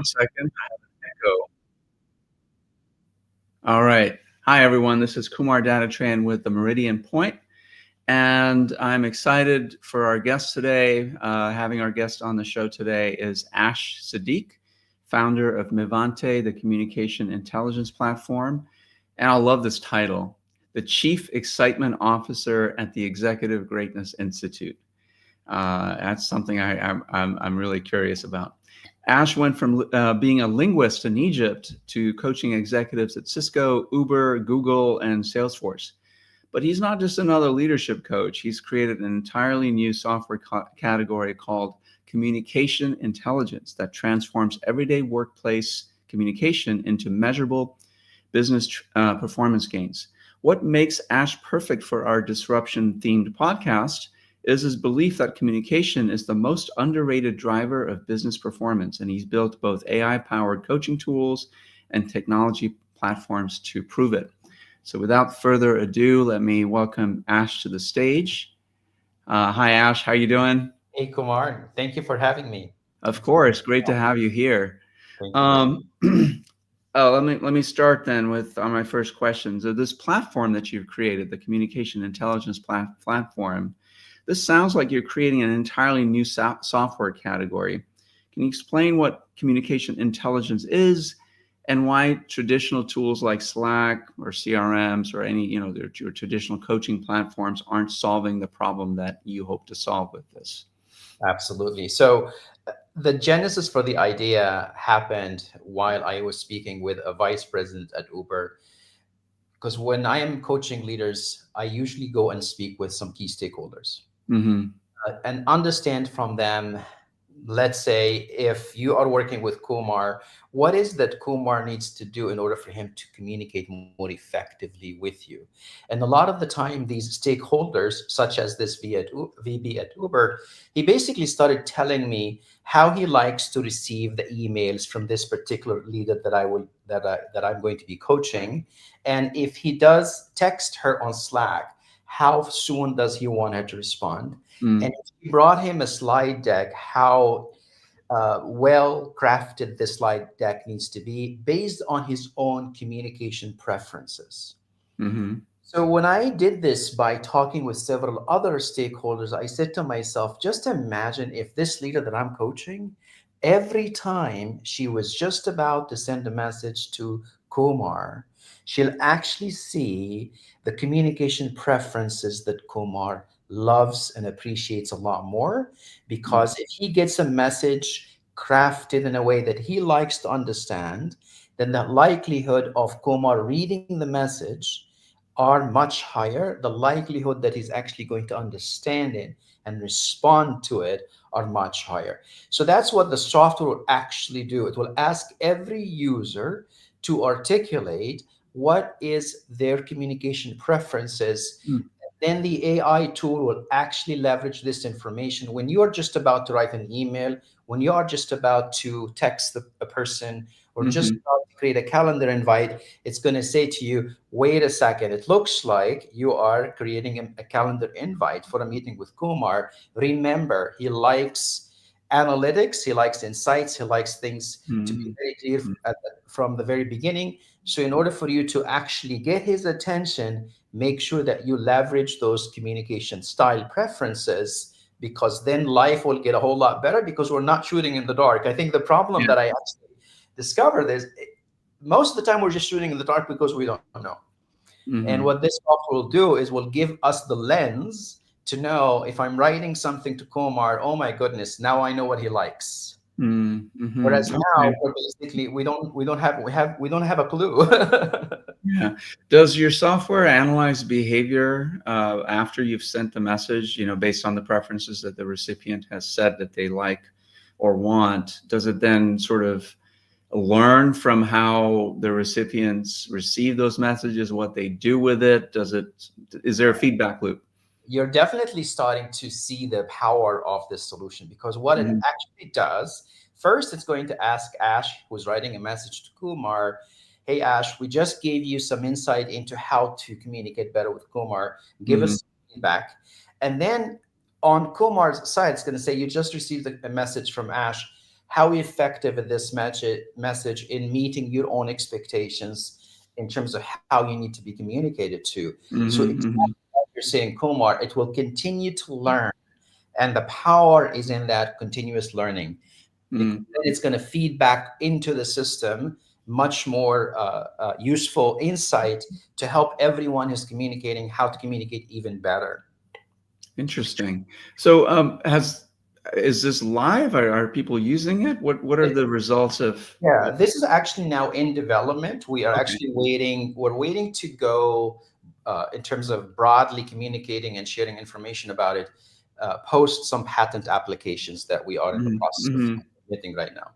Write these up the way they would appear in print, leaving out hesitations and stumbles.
second. I have an echo. All right. Hi, everyone. This is Kumar Datatran with the Meridian Point, and I'm excited for our guest today. Having our guest on the show today is Ash Seddeek, founder of Mivante, the communication intelligence platform. And I love this title, the Chief Excitement Officer at the Executive Greatness Institute. That's something I'm really curious about. Ash went from being a linguist in Egypt to coaching executives at Cisco, Uber, Google, and Salesforce. But he's not just another leadership coach. He's created an entirely new software category called communication intelligence that transforms everyday workplace communication into measurable business performance gains. What makes Ash perfect for our disruption-themed podcast is his belief that communication is the most underrated driver of business performance, and he's built both AI-powered coaching tools and technology platforms to prove it. So without further ado, let me welcome Ash to the stage. Hi, Ash. How are you doing? Hey Kumar, thank you for having me. Of course. Great to have you here. Thank you. Um, let me start then with my first question. So this platform that you've created, the communication intelligence platform, this sounds like you're creating an entirely new software category. Can you explain what communication intelligence is and why traditional tools like Slack or CRMs or any, your traditional coaching platforms aren't solving the problem that you hope to solve with this? Absolutely. So the genesis for the idea happened while I was speaking with a vice president at Uber. Because when I am coaching leaders, I usually go and speak with some key stakeholders Mm-hmm. and understand from them. Let's say if you are working with Kumar, what is that Kumar needs to do in order for him to communicate more effectively with you? And a lot of the time, these stakeholders, such as this VB at Uber, he basically started telling me how he likes to receive the emails from this particular leader that I'm going to be coaching, and if he does text her on Slack, how soon does he want her to respond? And he brought him a slide deck, how well crafted this slide deck needs to be based on his own communication preferences. Mm-hmm. So when I did this by talking with several other stakeholders, I said to myself, just imagine if this leader that I'm coaching, every time she was just about to send a message to Kumar, she'll actually see the communication preferences that Kumar loves and appreciates a lot more. Because if he gets a message crafted in a way that he likes to understand, then the likelihood of Kumar reading the message are much higher. The likelihood that he's actually going to understand it and respond to it are much higher. So that's what the software will actually do. It will ask every user to articulate what is their communication preferences. Then the AI tool will actually leverage this information. When you are just about to write an email, when you are just about to text a person, or just Mm-hmm. about to create a calendar invite, it's going to say to you, wait a second, it looks like you are creating a calendar invite for a meeting with Kumar. Remember, he likes analytics, he likes insights, he likes things to be very clear from the very beginning. So in order for you to actually get his attention, make sure that you leverage those communication style preferences, because then life will get a whole lot better, because we're not shooting in the dark. I think the problem Yeah. that I actually discovered is most of the time we're just shooting in the dark because we don't know. And what Mm-hmm. this software will do is will give us the lens to know if I'm writing something to Kumar, oh my goodness, now I know what he likes. Mm-hmm. Whereas now Okay. we're basically we don't have a clue. Yeah. Does your software analyze behavior after you've sent the message, based on the preferences that the recipient has said that they like or want? Does it then sort of learn from how the recipients receive those messages, what they do with it? Is there a feedback loop? You're definitely starting to see the power of this solution, because what it Mhm. actually does, first, it's going to ask Ash, who's writing a message to Kumar, hey, Ash, we just gave you some insight into how to communicate better with Kumar. Give Mhm. us feedback. And then on Kumar's side, it's going to say, you just received a message from Ash. how effective is this message in meeting your own expectations in terms of how you need to be communicated to. So Mm-hmm, exactly mm-hmm, like you're saying, Kumar, it will continue to learn, and the power is in that continuous learning, because mm. then it's going to feed back into the system much more useful insight to help everyone who's communicating how to communicate even better. Interesting. So, is this live? Are people using it? What are the results of? Yeah, this is actually now in development. We are Okay. actually waiting. We're waiting to go in terms of broadly communicating and sharing information about it. Post some patent applications that we are in the process of Mm-hmm. submitting right now.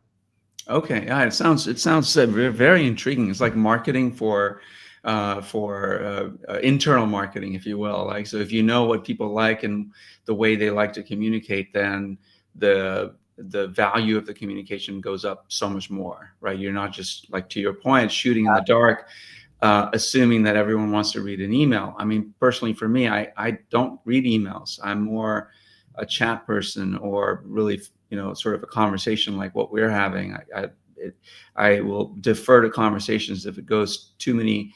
Okay, yeah, it sounds very intriguing. It's like marketing for internal marketing, if you will. Like, so if you know what people like and the way they like to communicate, then the value of the communication goes up so much more, right? You're not just, like, to your point, shooting in the dark, assuming that everyone wants to read an email. I mean, personally, for me, I don't read emails. I'm more a chat person, or really, sort of a conversation like what we're having. I will defer to conversations if it goes too many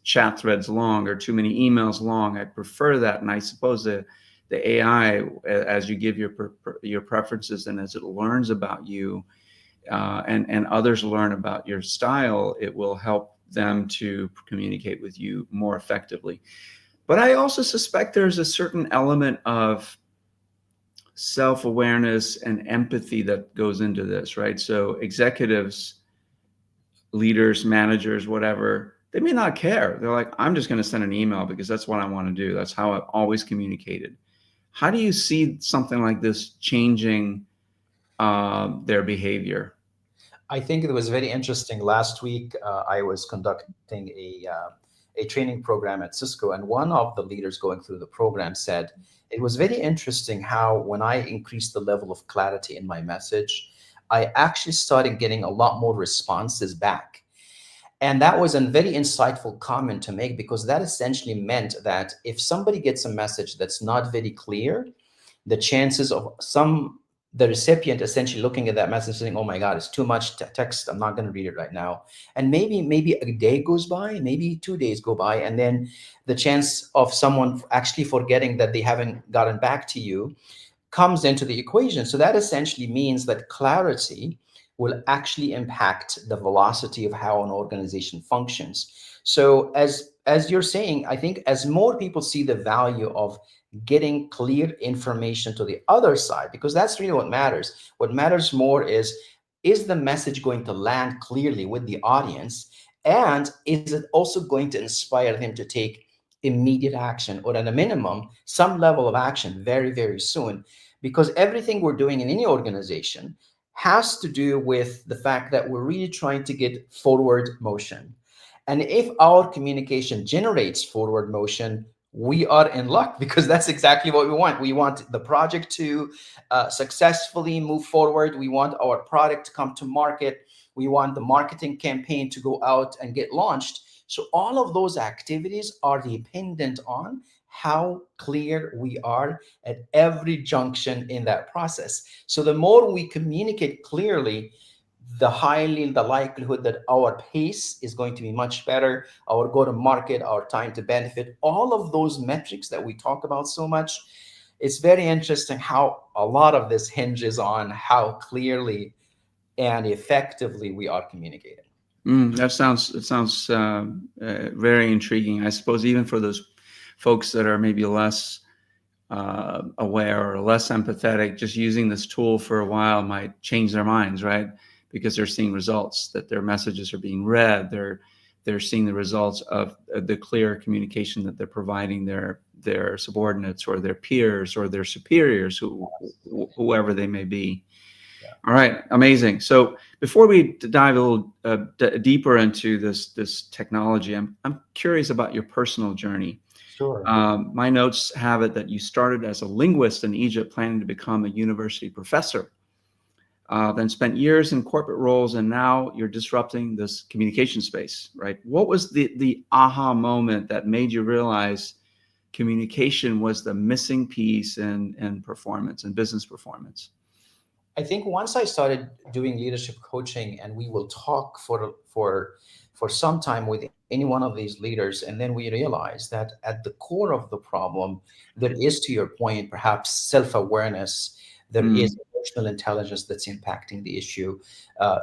chat threads long or too many emails long. I prefer that, and I suppose the AI, as you give your preferences and as it learns about you, and others learn about your style, it will help them to communicate with you more effectively. But I also suspect there's a certain element of self-awareness and empathy that goes into this, right? So executives, leaders, managers, whatever, they may not care. They're like, I'm just going to send an email because that's what I want to do. That's how I've always communicated. How do you see something like this changing their behavior? I think it was very interesting. Last week, I was conducting a training program at Cisco, and one of the leaders going through the program said it was very interesting how, when I increased the level of clarity in my message, I actually started getting a lot more responses back. And that was a very insightful comment to make, because that essentially meant that if somebody gets a message that's not very clear, the chances of the recipient essentially looking at that message saying, oh my god, it's too much text, I'm not going to read it right now, and maybe a day goes by, maybe 2 days go by, and then the chance of someone actually forgetting that they haven't gotten back to you comes into the equation. So that essentially means that clarity will actually impact the velocity of how an organization functions. So as you're saying, I think as more people see the value of getting clear information to the other side, because that's really what matters. What matters more is the message going to land clearly with the audience, and is it also going to inspire them to take immediate action, or at a minimum some level of action very, very soon. Because everything we're doing in any organization has to do with the fact that we're really trying to get forward motion. And if our communication generates forward motion, we are in luck, because that's exactly what we want. We want the project to successfully move forward. We want our product to come to market. We want the marketing campaign to go out and get launched. So all of those activities are dependent on how clear we are at every junction in that process. So the more we communicate clearly, the likelihood that our pace is going to be much better, our go to market, our time to benefit, all of those metrics that we talk about so much. It's very interesting how a lot of this hinges on how clearly and effectively we are communicating. That sounds very intriguing. I suppose even for those folks that are maybe less aware or less empathetic, just using this tool for a while might change their minds, right? Because they're seeing results, that their messages are being read. They're seeing the results of the clear communication that they're providing their subordinates or their peers or their superiors, whoever they may be. Yeah. All right, amazing. So before we dive a little deeper into this technology, I'm curious about your personal journey. Sure. My notes have it that you started as a linguist in Egypt, planning to become a university professor. Then spent years in corporate roles, and now you're disrupting this communication space, right? What was the aha moment that made you realize communication was the missing piece in performance and business performance? I think once I started doing leadership coaching, and we will talk for some time with any one of these leaders, and then we realize that at the core of the problem, there is, to your point, perhaps self-awareness. There is Mm, emotional intelligence that's impacting the issue.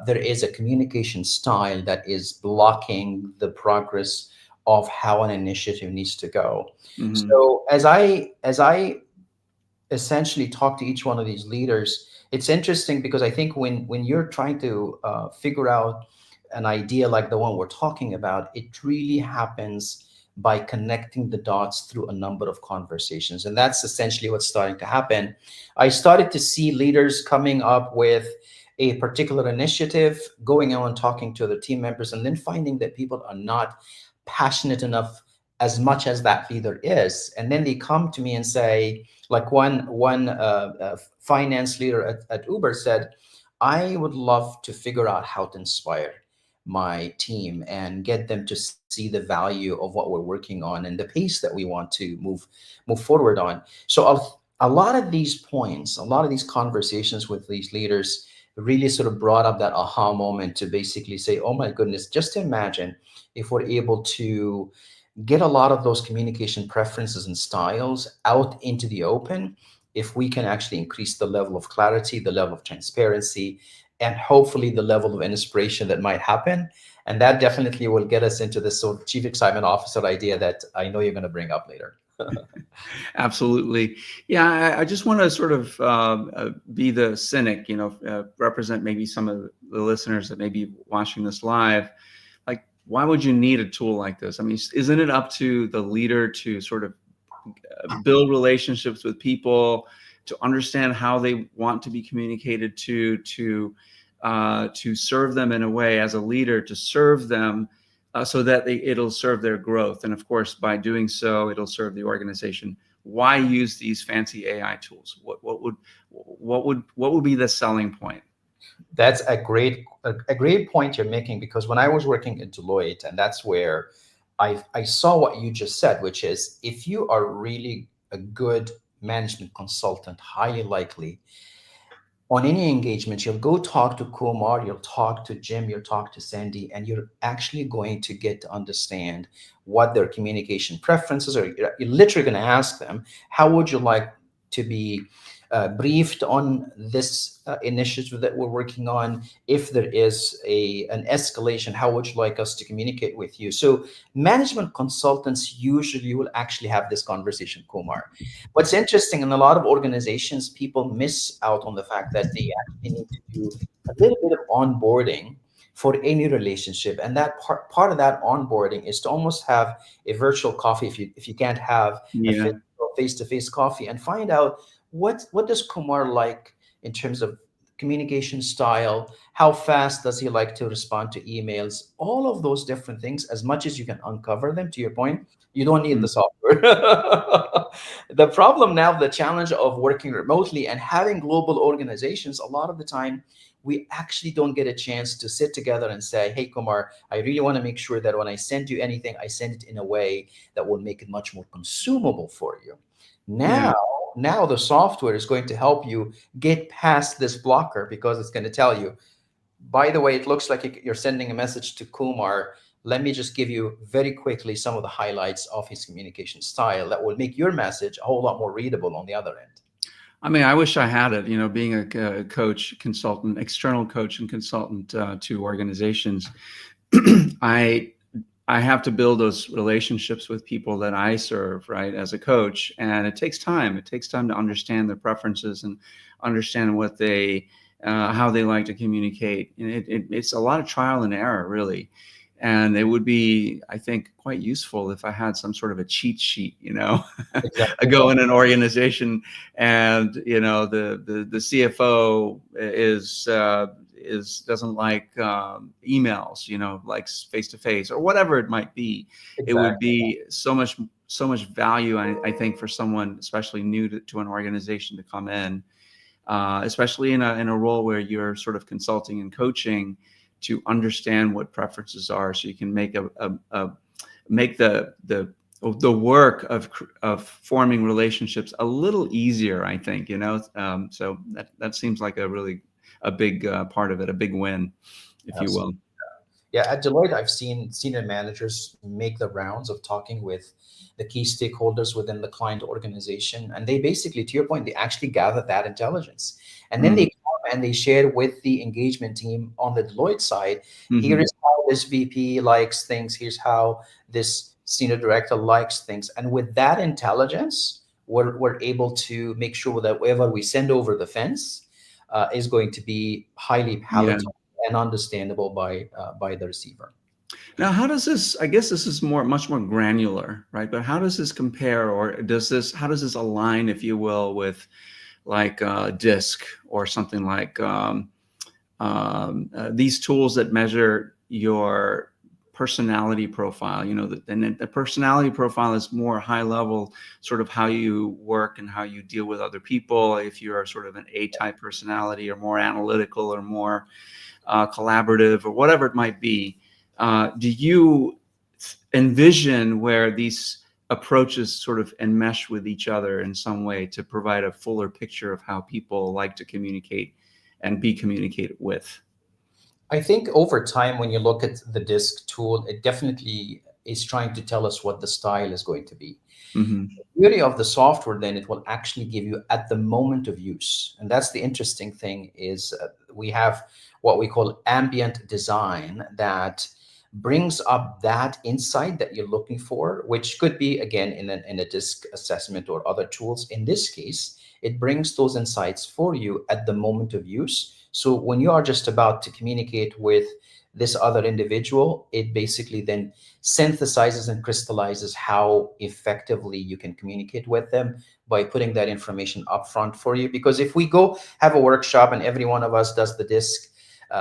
There is a communication style that is blocking the progress of how an initiative needs to go. hmm So as I essentially talk to each one of these leaders, it's interesting because I think when you're trying to figure out an idea like the one we're talking about, it really happens by connecting the dots through a number of conversations, and that's essentially what's starting to happen. I started to see leaders coming up with a particular initiative, going on and talking to other team members, and then finding that people are not passionate enough as much as that leader is, and then they come to me and say, like one finance leader at Uber said, I would love to figure out how to inspire my team and get them to see the value of what we're working on and the pace that we want to move forward on. So a lot of these points, a lot of these conversations with these leaders really sort of brought up that aha moment to basically say, oh my goodness, just imagine if we're able to get a lot of those communication preferences and styles out into the open, if we can actually increase the level of clarity, the level of transparency, and hopefully the level of inspiration that might happen. And that definitely will get us into this sort of chief excitement officer idea that I know you're going to bring up later. Absolutely. Yeah, I just want to sort of be the cynic, represent maybe some of the listeners that may be watching this live. Like, why would you need a tool like this? I mean, isn't it up to the leader to sort of build relationships with people, to understand how they want to be communicated to serve them in a way as a leader, to serve them so that it'll serve their growth. And of course, by doing so, it'll serve the organization. Why use these fancy AI tools? What would be the selling point? That's a great point you're making, because when I was working at Deloitte, and that's where I saw what you just said, which is if you are really a good management consultant, highly likely on any engagement, you'll go talk to Kumar, you'll talk to Jim, you'll talk to Sandy, and you're actually going to get to understand what their communication preferences are. You're literally going to ask them, how would you like to be briefed on this initiative that we're working on? If there is an escalation, how would you like us to communicate with you? So management consultants usually will actually have this conversation, Kumar. What's interesting, in a lot of organizations, people miss out on the fact that they actually need to do a little bit of onboarding for any relationship, and that part of that onboarding is to almost have a virtual coffee, if you can't have a Yeah. face-to-face coffee, and find out what does Kumar like in terms of communication style, how fast does he like to respond to emails, all of those different things. As much as you can uncover them, to your point, you don't need the software. The problem now, the challenge of working remotely and having global organizations, a lot of the time we actually don't get a chance to sit together and say, hey Kumar, I really want to make sure that when I send you anything, I send it in a way that will make it much more consumable for you. Yeah. Now the software is going to help you get past this blocker, because it's going to tell you, by the way, it looks like you're sending a message to Kumar. Let me just give you very quickly some of the highlights of his communication style that will make your message a whole lot more readable on the other end. I mean, I wish I had it, being a coach, consultant, external coach and consultant to organizations. I I have to build those relationships with people that I serve, right, as a coach, and it takes time. It takes time to understand their preferences and understand what how they like to communicate. And it's a lot of trial and error, really. And it would be, I think, quite useful if I had some sort of a cheat sheet, I Exactly. go in an organization and, the CFO doesn't like emails, likes face to face or whatever it might be. It would Exactly. be so much value, I think, for someone, especially new to an organization, to come in, especially in a role where you're sort of consulting and coaching, to understand what preferences are, so you can make make the the work of forming relationships a little easier, I think, so that seems like a big part of it, a big win, if you will. Absolutely. Yeah, at Deloitte, I've seen senior managers make the rounds of talking with the key stakeholders within the client organization. And they basically, to your point, they actually gather that intelligence. And then they Mm. come and they share with the engagement team on the Deloitte side, here Hmm. is how this VP likes things, here's how this senior director likes things. And with that intelligence, we're able to make sure that whatever we send over the fence is going to be highly Yeah. palatable and understandable by the receiver. Now, how does this, I guess this is much more granular, right? But how does this compare, or how does this align, if you will, with like DISC or something like these tools that measure your personality profile? And the personality profile is more high level, sort of how you work and how you deal with other people. If you are sort of an A-type personality, or more analytical, or more collaborative, or whatever it might be. Do you envision where these approaches sort of enmesh with each other in some way to provide a fuller picture of how people like to communicate and be communicated with? I think over time, when you look at the disk tool, it definitely is trying to tell us what the style is going to be. Hmm. The beauty of the software, then, it will actually give you at the moment of use. And that's the interesting thing is we have what we call ambient design that brings up that insight that you're looking for, which could be, again, in a disk assessment or other tools. In this case, it brings those insights for you at the moment of use. So when you are just about to communicate with this other individual, it basically then synthesizes and crystallizes how effectively you can communicate with them by putting that information up front for you. Because if we go have a workshop and every one of us does the disc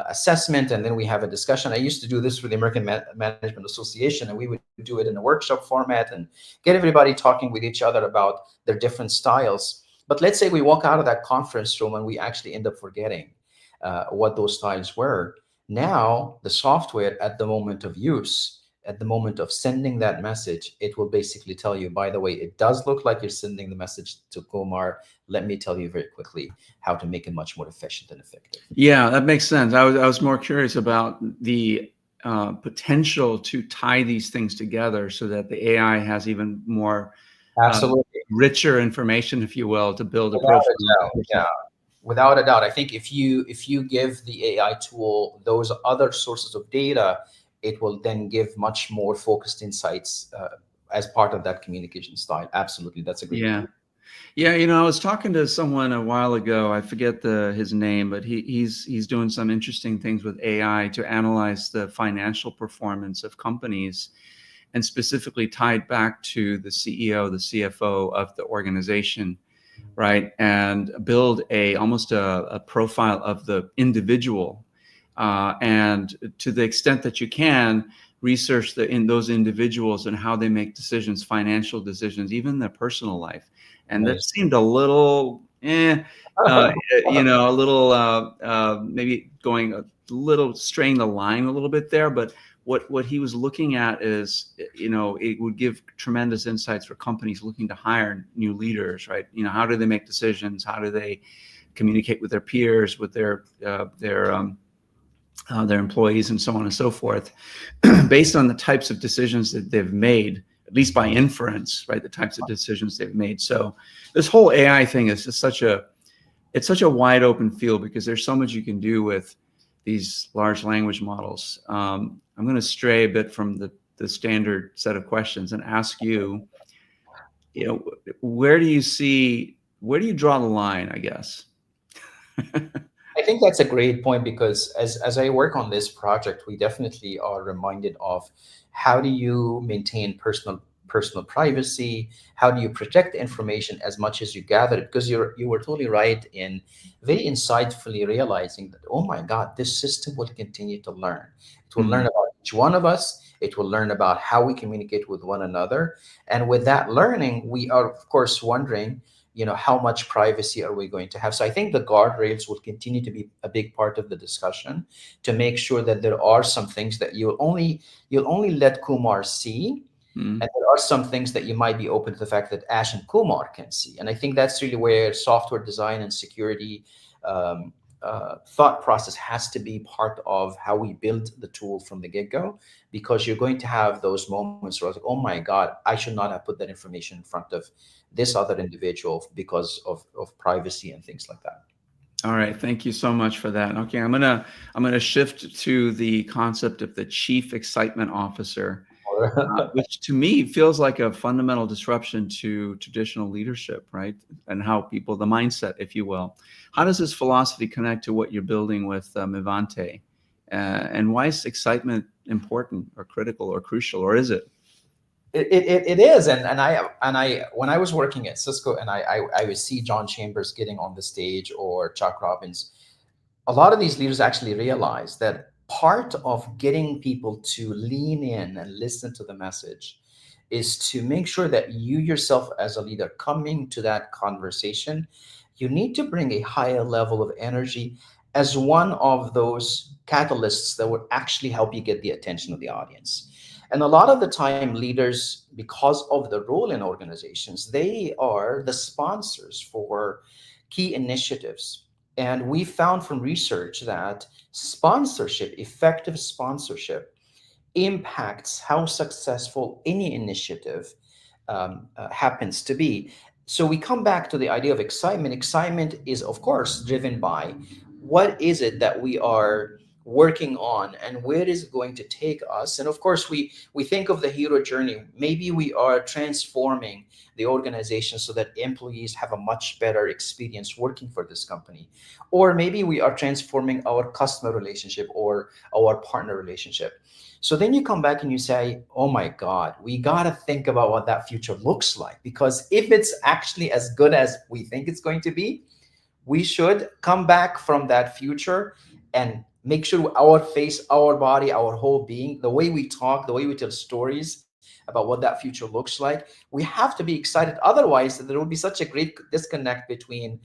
assessment and then we have a discussion, I used to do this for the American Management Association, and we would do it in a workshop format and get everybody talking with each other about their different styles. But let's say we walk out of that conference room and we actually end up forgetting what those styles were. Now, the software at the moment of use, at the moment of sending that message, it will basically tell you, by the way, it does look like you're sending the message to Kumar. Let me tell you very quickly how to make it much more efficient and effective. Yeah, that makes sense. I was more curious about the potential to tie these things together so that the AI has even more uh, Absolutely. richer information, if you will, to build a Without profile a of the doubt. person. Yeah. Without a doubt. I think if you give the AI tool those other sources of data, it will then give much more focused insights as part of that communication style. Absolutely. That's a great Yeah. point. Yeah, I was talking to someone a while ago. I forget his name, but he's doing some interesting things with AI to analyze the financial performance of companies, and specifically tied back to the CEO, the CFO of the organization, right? And build almost a profile of the individual, and to the extent that you can, research in those individuals and how they make decisions, financial decisions, even their personal life. And that Amazing. seemed a little, a little maybe going a little straying the line a little bit there. But what he was looking at is, it would give tremendous insights for companies looking to hire new leaders, right? How do they make decisions? How do they communicate with their peers, with their employees, and so on and so forth, based on the types of decisions that they've made, at least by inference, right? The types of decisions they've made. So this whole AI thing is just it's such a wide open field, because there's so much you can do with these large language models. I'm going to stray a bit from the standard set of questions and ask you, where do you draw the line, I guess? I think that's a great point because as I work on this project, we definitely are reminded of how do you maintain personal privacy? How do you protect information as much as you gather it? Because you were totally right in very insightfully realizing that, oh my God, this system will continue to learn. It will learn Mhm. about each one of us. It will learn about how we communicate with one another. And with that learning, we are of course wondering, how much privacy are we going to have? So I think the guardrails will continue to be a big part of the discussion to make sure that there are some things that you'll only let Kumar see, Mm. And there are some things that you might be open to the fact that Ash and Kumar can see. And I think that's really where software design and security um, thought process has to be part of how we build the tool from the get-go, because you're going to have those moments where it's like, oh my God, I should not have put that information in front of this other individual because of privacy and things like that. All right, thank you so much for that. Okay, I'm gonna shift to the concept of the chief excitement officer, which to me feels like a fundamental disruption to traditional leadership, right? And how people, the mindset, if you will. How does this philosophy connect to what you're building with Mivante? And why is excitement important or critical or crucial, or is it? It is, and I when I was working at Cisco, and I would see John Chambers getting on the stage, or Chuck Robbins. A lot of these leaders actually realize that part of getting people to lean in and listen to the message is to make sure that you yourself as a leader coming to that conversation, you need to bring a higher level of energy as one of those catalysts that would actually help you get the attention of the audience. And a lot of the time, leaders, because of the role in organizations, they are the sponsors for key initiatives. And we found from research that sponsorship, effective sponsorship, impacts how successful any initiative happens to be. So we come back to the idea of excitement. Excitement is, of course, driven by what is it that we are working on and where is it going to take us. And of course, we think of the hero journey. Maybe we are transforming the organization so that employees have a much better experience working for this company, or maybe we are transforming our customer relationship or our partner relationship. So then you come back and you say, oh my God, we got to think about what that future looks like. Because if it's actually as good as we think it's going to be, we should come back from that future and make sure our face, our body, our whole being, the way we talk, the way we tell stories about what that future looks like, we have to be excited. Otherwise, there will be such a great disconnect between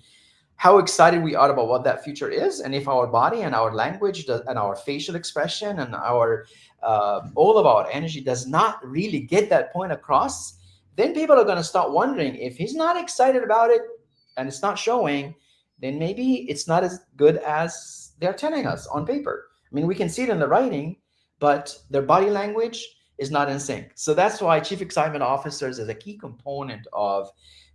how excited we are about what that future is, and if our body and our language and our facial expression and our all of our energy does not really get that point across, then people are going to start wondering, if he's not excited about it and it's not showing, then maybe it's not as good as they're telling us on paper. I mean, we can see it in the writing, but their body language is not in sync. So that's why chief excitement officers is a key component of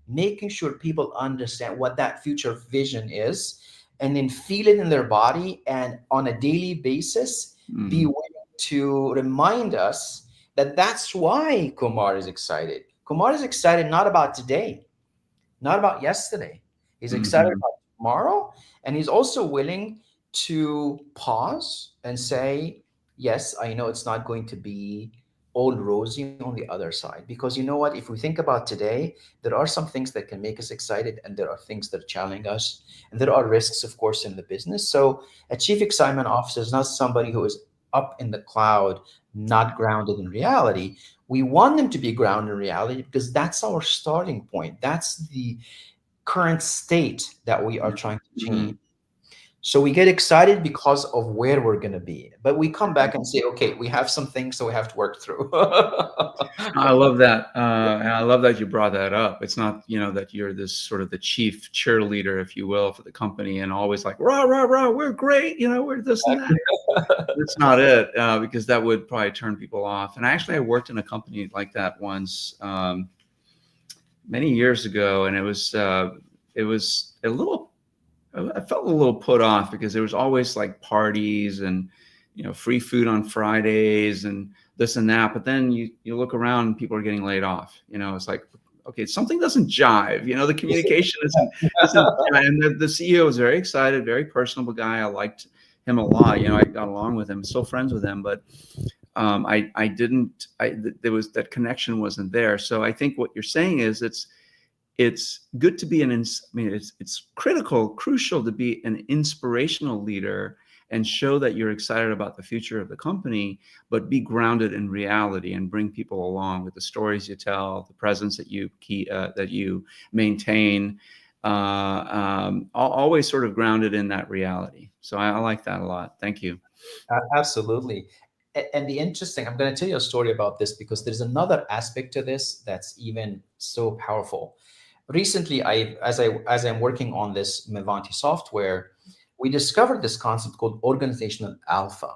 making sure people understand what that future vision is, and then feel it in their body, and on a daily basis be willing to remind us that that's why Kumar is excited. Kumar is excited not about today, not about yesterday. He's excited Mm-hmm. about tomorrow, and he's also willing to pause and say, yes, I know it's not going to be all rosy on the other side. Because you know what? If we think about today, there are some things that can make us excited, and there are things that are challenging us, and there are risks, of course, in the business. So a chief excitement officer is not somebody who is up in the cloud, not grounded in reality. We want them to be grounded in reality because that's our starting point. That's the current state that we are trying to Mm-hmm. change. So we get excited because of where we're going to be, but we come back and say, okay, we have some things that we have to work through. I love that, and I love that you brought that up. It's not, that you're this sort of the chief cheerleader, if you will, for the company, and always like rah rah rah, we're great, we're this and that. That's not it, because that would probably turn people off. And actually, I worked in a company like that once, many years ago, and it was a little. I felt a little put off because there was always like parties and free food on Fridays and this and that. But then you look around and people are getting laid off. It's like, okay, something doesn't jive. The communication isn't. And the CEO was very excited, very personable guy. I liked him a lot. I got along with him, still friends with him, but I didn't. There was that connection wasn't there. So I think what you're saying is it's good to be it's crucial to be an inspirational leader and show that you're excited about the future of the company, but be grounded in reality and bring people along with the stories you tell, the presence that you maintain, always sort of grounded in that reality. So I like that a lot. Thank you. Absolutely. And the interesting, I'm going to tell you a story about this because there's another aspect to this that's even so powerful. Recently, as I'm working on this Mivante software, we discovered this concept called organizational alpha.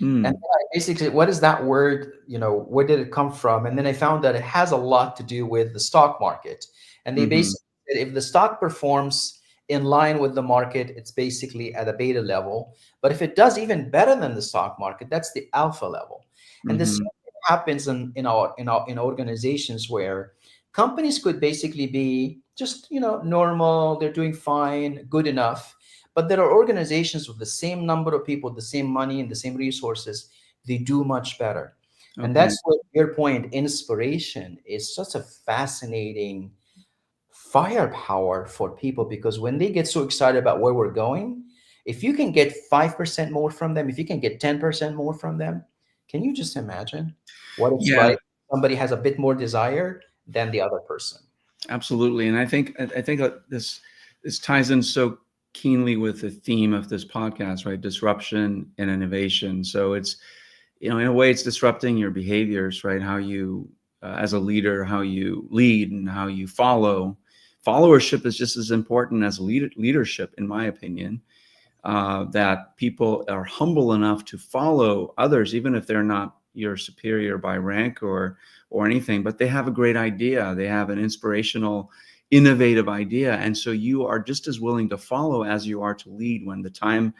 And Mm, then I basically, what is that word? Where did it come from? And then I found that it has a lot to do with the stock market. And they hmm. basically said if the stock performs in line with the market, it's basically at a beta level. But if it does even better than the stock market, that's the alpha level. And the Hmm. same thing happens in organizations where companies could basically be just normal, they're doing fine, good enough, but there are organizations with the same number of people, the same money, and the same resources, they do much better. And Okay. that's what your point, inspiration is such a fascinating firepower for people because when they get so excited about where we're going, if you can get 5% more from them, if you can get 10% more from them, can you just imagine what it's Yeah, like? Somebody has a bit more desire than the other person. absolutely. And I think this ties in so keenly with the theme of this podcast, right? Disruption and innovation. So it's, in a way, it's disrupting your behaviors, right? How you, as a leader, how you lead and how you follow. Followership is just as important as leadership, in my opinion. That people are humble enough to follow others, even if they're not your superior by rank or anything, but they have a great idea. They have an inspirational, innovative idea, and so you are just as willing to follow as you are to lead when the time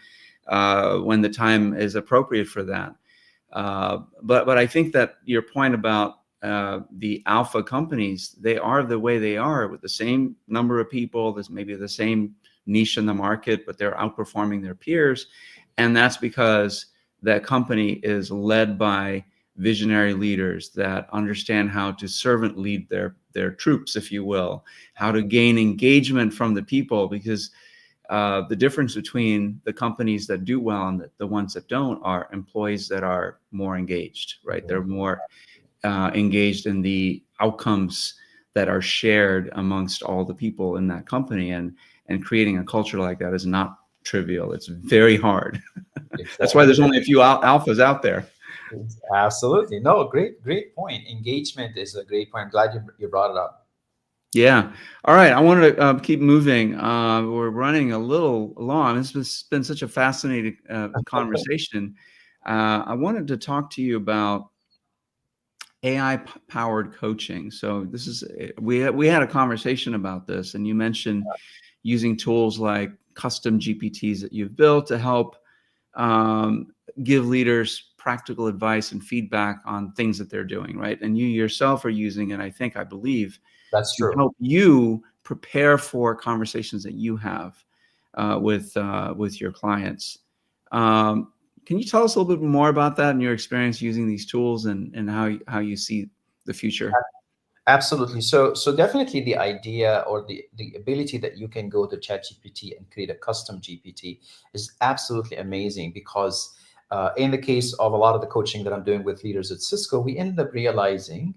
is appropriate for that. But I think that your point about the alpha companies, they are the way they are with the same number of people. There's maybe the same niche in the market, but they're outperforming their peers, and that's because that company is led by visionary leaders that understand how to servant lead their troops, if you will, how to gain engagement from the people, because the difference between the companies that do well and the ones that don't are employees that are more engaged, right? They're more engaged in the outcomes that are shared amongst all the people in that company, and creating a culture like that is not trivial. It's very hard. That's why Exactly. there's only a few alphas out there. Absolutely. No, great point. Engagement is a great point. I'm glad you brought it up. Yeah. All right. I wanted to keep moving. We're running a little long. This has been such a fascinating conversation. I wanted to talk to you about AI powered coaching. So this is we had a conversation about this, and you mentioned using tools like custom GPTs that you've built to help um, give leaders practical advice and feedback on things that they're doing, right? And you yourself are using it, I believe, That's to true. help you prepare for conversations that you have with your clients. Um, can you tell us a little bit more about that and your experience using these tools, and how you see the future? Absolutely. So definitely the idea or the ability that you can go to ChatGPT and create a custom GPT is absolutely amazing because in the case of a lot of the coaching that I'm doing with leaders at Cisco, we ended up realizing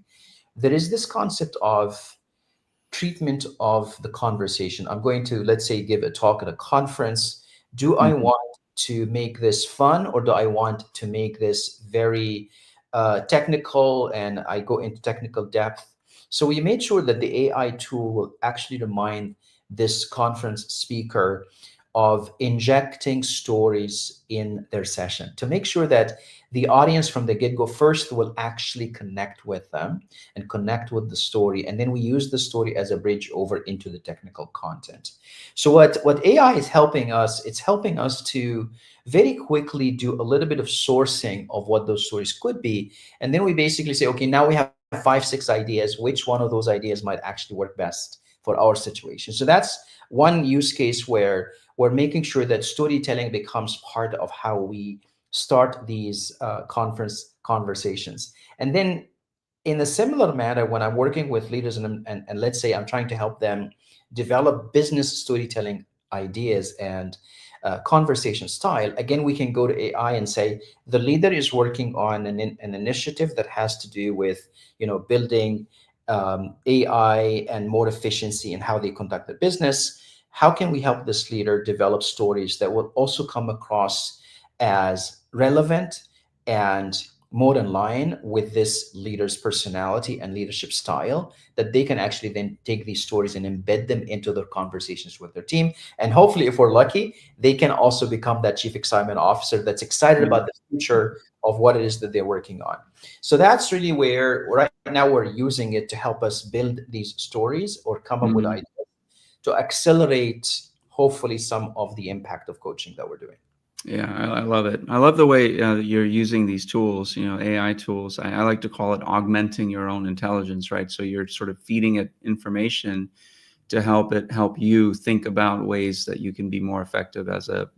there is this concept of treatment of the conversation. I'm going to, let's say, give a talk at a conference. Do I Mhm. want to make this fun or do I want to make this very technical and I go into technical depth? So we made sure that the AI tool will actually remind this conference speaker of injecting stories in their session to make sure that the audience from the get-go first will actually connect with them and connect with the story, and then we use the story as a bridge over into the technical content. So what AI is helping us, it's helping us to very quickly do a little bit of sourcing of what those stories could be, and then we basically say, okay, now we have 5, 6 ideas. Which one of those ideas might actually work best for our situation? So that's one use case where we're making sure that storytelling becomes part of how we start these conference conversations. And then in a similar manner, when I'm working with leaders and let's say I'm trying to help them develop business storytelling ideas and conversation style, again, we can go to AI and say the leader is working on an initiative that has to do with, building AI and more efficiency in how they conduct their business. How can we help this leader develop stories that will also come across as relevant and more in line with this leader's personality and leadership style, that they can actually then take these stories and embed them into their conversations with their team. And hopefully, if we're lucky, they can also become that chief excitement officer that's excited Yeah. about the future of what it is that they're working on. So that's really where right now we're using it to help us build these stories or come up with Mhm. ideas to accelerate, hopefully, some of the impact of coaching that we're doing. Yeah, I love it. I love the way you're using these tools, AI tools. I like to call it augmenting your own intelligence, right? So you're sort of feeding it information to help you think about ways that you can be more effective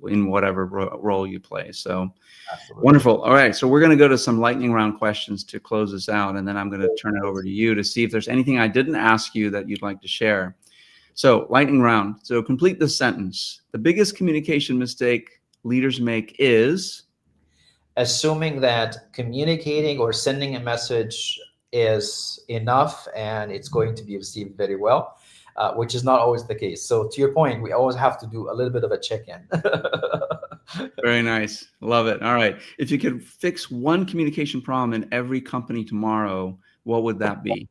in whatever role you play. So Absolutely. wonderful. All right, so we're going to go to some lightning round questions to close this out, and then I'm going to turn it over to you to see if there's anything I didn't ask you that you'd like to share. So lightning round. So complete this sentence. The biggest communication mistake leaders make is. Assuming that communicating or sending a message is enough and it's going to be received very well, which is not always the case. So, to your point, we always have to do a little bit of a check in. Very nice. Love it. All right. If you could fix one communication problem in every company tomorrow, what would that be?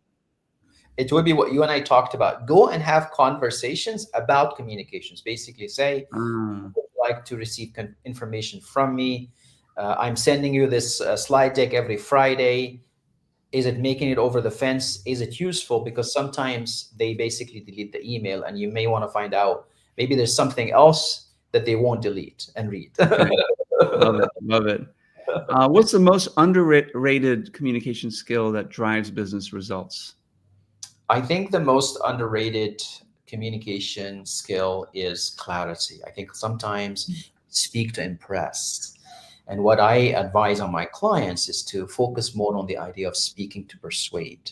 It would be what you and I talked about. Go and have conversations about communications. Basically, say, Ah, would like to receive information from me. I'm sending you this slide deck every Friday. Is it making it over the fence? Is it useful? Because sometimes they basically delete the email, and you may want to find out maybe there's something else that they won't delete and read. okay. Love it. Love it. What's the most underrated communication skill that drives business results? I think the most underrated communication skill is clarity. I think sometimes speak to impress. And what I advise on my clients is to focus more on the idea of speaking to persuade.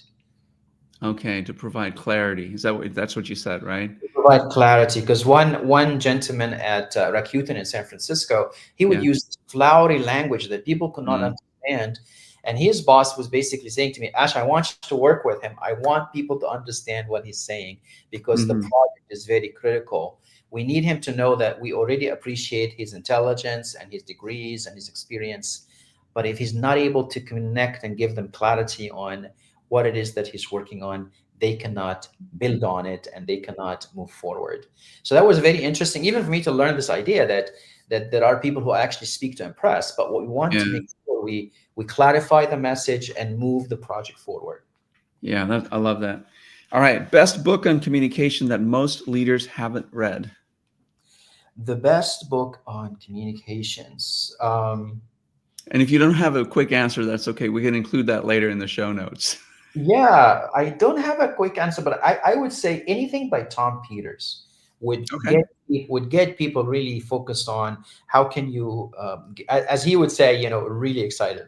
Okay, to provide clarity. That's what you said, right? Provide clarity, because one gentleman at Rakuten in San Francisco, he would Yeah. use this flowery language that people could not Mm, understand, and his boss was basically saying to me, Ash, I want you to work with him. I want people to understand what he's saying, because the mhm. project is very critical. We need him to know that we already appreciate his intelligence and his degrees and his experience, but if he's not able to connect and give them clarity on what it is that he's working on, they cannot build on it and they cannot move forward. So that was very interesting, even for me to learn this idea that there are people who actually speak to impress, but what we want Yeah. to make sure we clarify the message and move the project forward. Yeah, I love that. All right, best book on communication that most leaders haven't read. The best book on communications. And if you don't have a quick answer, that's okay. We can include that later in the show notes. Yeah, I don't have a quick answer, but I would say anything by Tom Peters Okay. would get people really focused on how can you, as he would say, really excited.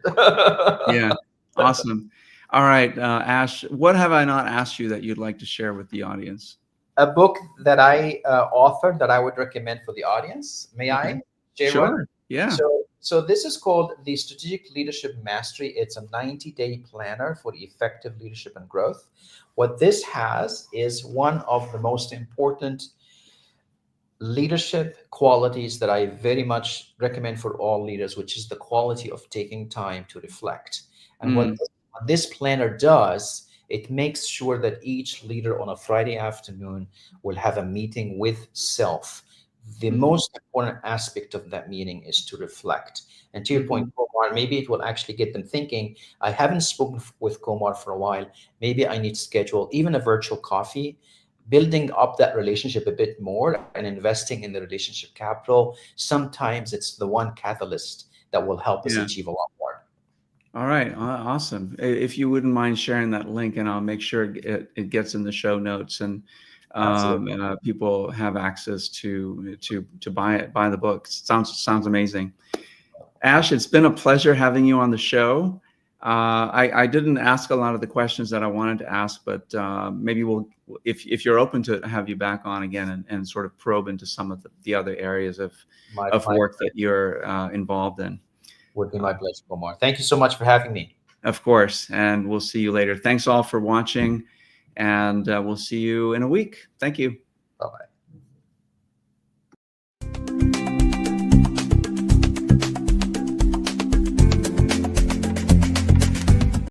Yeah. Awesome. All right, Ash, what have I not asked you that you'd like to share with the audience? A book that I authored that I would recommend for the audience. May Okay. I share one? Sure. Yeah. So this is called the Strategic Leadership Mastery. It's a 90-day planner for effective leadership and growth. What this has is one of the most important leadership qualities that I very much recommend for all leaders, which is the quality of taking time to reflect. And Mm, what this planner does, it makes sure that each leader on a Friday afternoon will have a meeting with self. The mhm, most important aspect of that meeting is to reflect. And to your point, mhm. Komar, maybe it will actually get them thinking, I haven't spoken with Komar for a while. Maybe I need to schedule even a virtual coffee, building up that relationship a bit more and investing in the relationship capital. Sometimes it's the one catalyst that will help us Yeah. achieve a lot more. All right. Awesome. If you wouldn't mind sharing that link, and I'll make sure it gets in the show notes, and Absolutely. people have access to buy the book. Sounds amazing. Ash, it's been a pleasure having you on the show. I didn't ask a lot of the questions that I wanted to ask, but maybe if you're open to have you back on again and sort of probe into some of the other areas of My work that you're involved in. would be my pleasure, Omar. Thank you so much for having me. Of course, and we'll see you later. Thanks all for watching, and we'll see you in a week. Thank you. Bye bye.